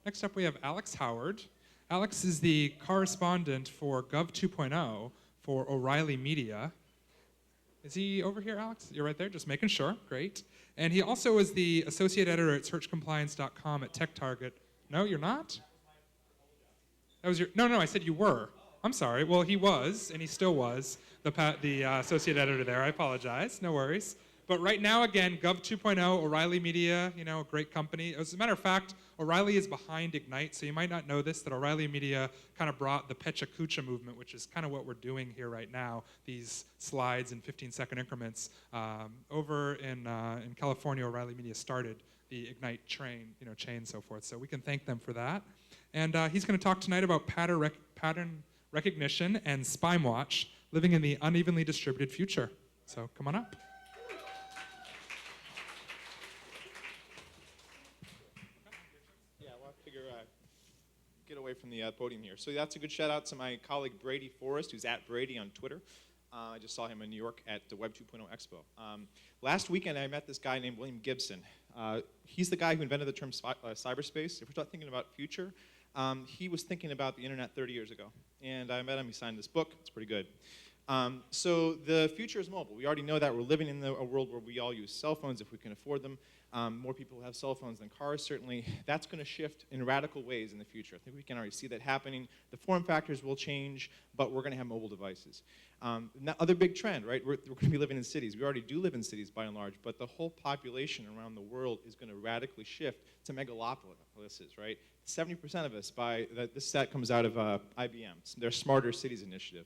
Next up, we have Alex Howard. Alex is the correspondent for Gov 2.0 for O'Reilly Media. Is he over here, Alex? You're right there, just making sure. Great. And he also is the associate editor at searchcompliance.com at TechTarget. No, you're not? That was your... No, I said you were. I'm sorry. Well, he was, and he still was, the associate editor there. I apologize. No worries. But right now, again, Gov 2.0, O'Reilly Media, a great company. As a matter of fact, O'Reilly is behind Ignite, so you might not know this, that O'Reilly Media kind of brought the Pecha Kucha movement, which is kind of what we're doing here right now, these slides in 15-second increments. Over in California, O'Reilly Media started the Ignite chain, and so forth. So we can thank them for that. And he's going to talk tonight about pattern recognition and Spimewatch, living in the unevenly distributed future. So come on up. Get away from the podium here. So that's a good shout out to my colleague Brady Forrest, who's at Brady on Twitter. I just saw him in New York at the Web 2.0 Expo. Last weekend, I met this guy named William Gibson. He's the guy who invented the term cyberspace. If we're talking about future, he was thinking about the internet 30 years ago. And I met him, he signed this book, it's pretty good. So the future is mobile. We already know that we're living in a world where we all use cell phones if we can afford them. More people have cell phones than cars, certainly. That's going to shift in radical ways in the future. I think we can already see that happening. The form factors will change, but we're going to have mobile devices. Other big trend, right? We're going to be living in cities. We already do live in cities by and large, but the whole population around the world is going to radically shift to megalopolises, right? 70% of us, this stat comes out of IBM, their Smarter Cities initiative.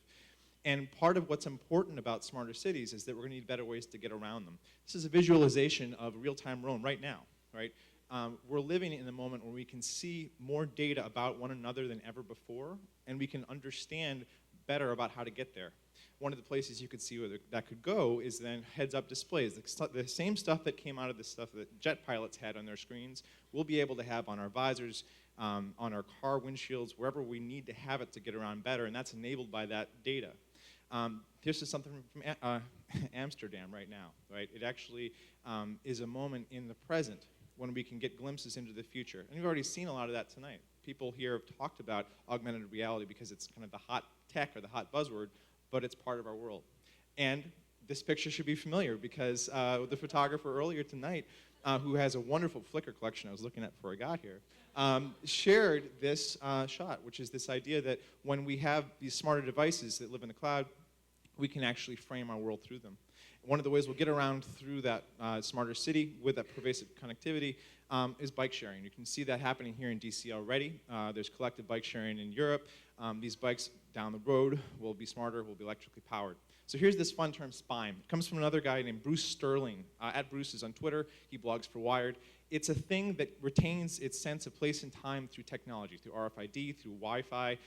And part of what's important about smarter cities is that we're going to need better ways to get around them. This is a visualization of real-time Rome right now, right? We're living in a moment where we can see more data about one another than ever before, and we can understand better about how to get there. One of the places you could see where that could go is then heads-up displays. The same stuff that came out of the stuff that jet pilots had on their screens, we'll be able to have on our visors, on our car windshields, wherever we need to have it to get around better, and that's enabled by that data. This is something from Amsterdam right now, right? It actually is a moment in the present when we can get glimpses into the future. And we've already seen a lot of that tonight. People here have talked about augmented reality because it's kind of the hot tech or the hot buzzword, but it's part of our world. And this picture should be familiar because the photographer earlier tonight, who has a wonderful Flickr collection I was looking at before I got here, shared this shot, which is this idea that when we have these smarter devices that live in the cloud, we can actually frame our world through them. One of the ways we'll get around through that smarter city with that pervasive connectivity is bike sharing. You can see that happening here in DC already. There's collective bike sharing in Europe. These bikes down the road will be smarter, will be electrically powered. So here's this fun term, SPIME. It comes from another guy named Bruce Sterling. At Bruce is on Twitter. He blogs for Wired. It's a thing that retains its sense of place and time through technology, through RFID, through Wi-Fi,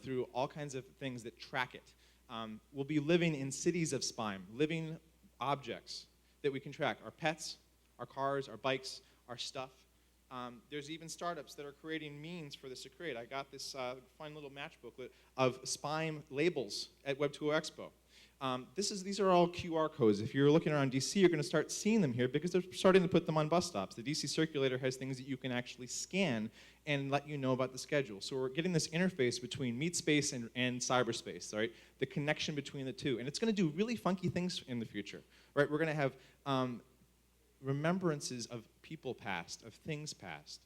through all kinds of things that track it. We'll be living in cities of SPIME, living objects that we can track. Our pets, our cars, our bikes, our stuff. There's even startups that are creating means for this to create. I got this fun little match booklet of SPIME labels at Web 2.0 Expo. These are all QR codes. If you're looking around DC, you're going to start seeing them here because they're starting to put them on bus stops. The DC Circulator has things that you can actually scan and let you know about the schedule. So we're getting this interface between meat space and cyberspace, right? The connection between the two. And it's going to do really funky things in the future, right? We're going to have remembrances of people past, of things past.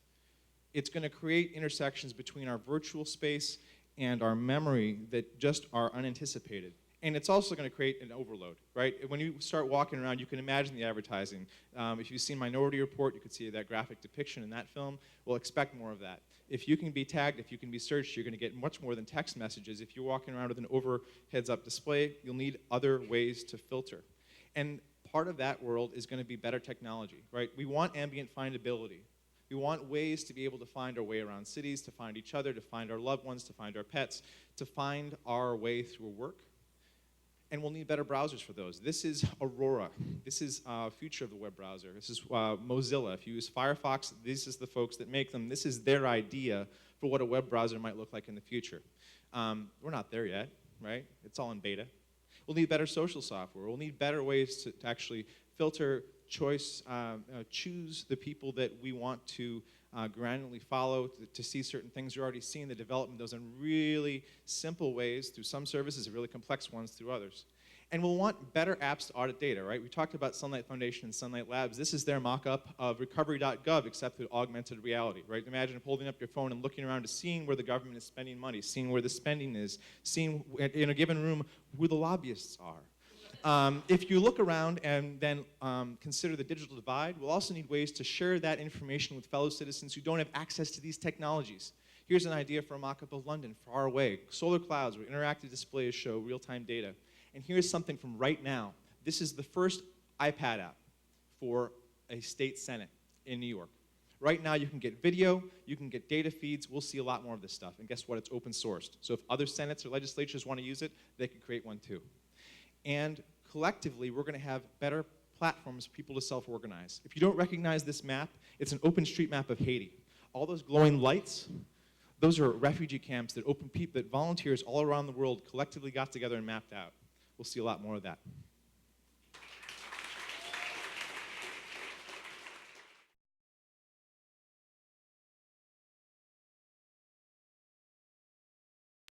It's going to create intersections between our virtual space and our memory that just are unanticipated. And it's also going to create an overload, right? When you start walking around, you can imagine the advertising. If you've seen Minority Report, you could see that graphic depiction in that film. We'll expect more of that. If you can be tagged, if you can be searched, you're going to get much more than text messages. If you're walking around with an heads-up display, you'll need other ways to filter. And part of that world is going to be better technology, right? We want ambient findability. We want ways to be able to find our way around cities, to find each other, to find our loved ones, to find our pets, to find our way through work. And we'll need better browsers for those. This is Aurora. This is future of the web browser. This is Mozilla. If you use Firefox, this is the folks that make them. This is their idea for what a web browser might look like in the future. We're not there yet, right? It's all in beta. We'll need better social software. We'll need better ways to actually filter, choose the people that we want to granularly follow to see certain things. You're already seeing the development of those in really simple ways through some services and really complex ones through others. And we'll want better apps to audit data, right? We talked about Sunlight Foundation and Sunlight Labs. This is their mock-up of recovery.gov, except with augmented reality, right? Imagine holding up your phone and looking around to seeing where the government is spending money, seeing where the spending is, seeing in a given room who the lobbyists are. If you look around and then consider the digital divide, we'll also need ways to share that information with fellow citizens who don't have access to these technologies. Here's an idea for a mock-up of London, far away. Solar clouds where interactive displays show real-time data. And here's something from right now. This is the first iPad app for a state senate in New York. Right now you can get video, you can get data feeds. We'll see a lot more of this stuff. And guess what? It's open sourced. So if other senates or legislatures want to use it, they can create one too. And collectively, we're going to have better platforms for people to self-organize. If you don't recognize this map, it's an open street map of Haiti. All those glowing lights, those are refugee camps that volunteers all around the world collectively got together and mapped out. We'll see a lot more of that.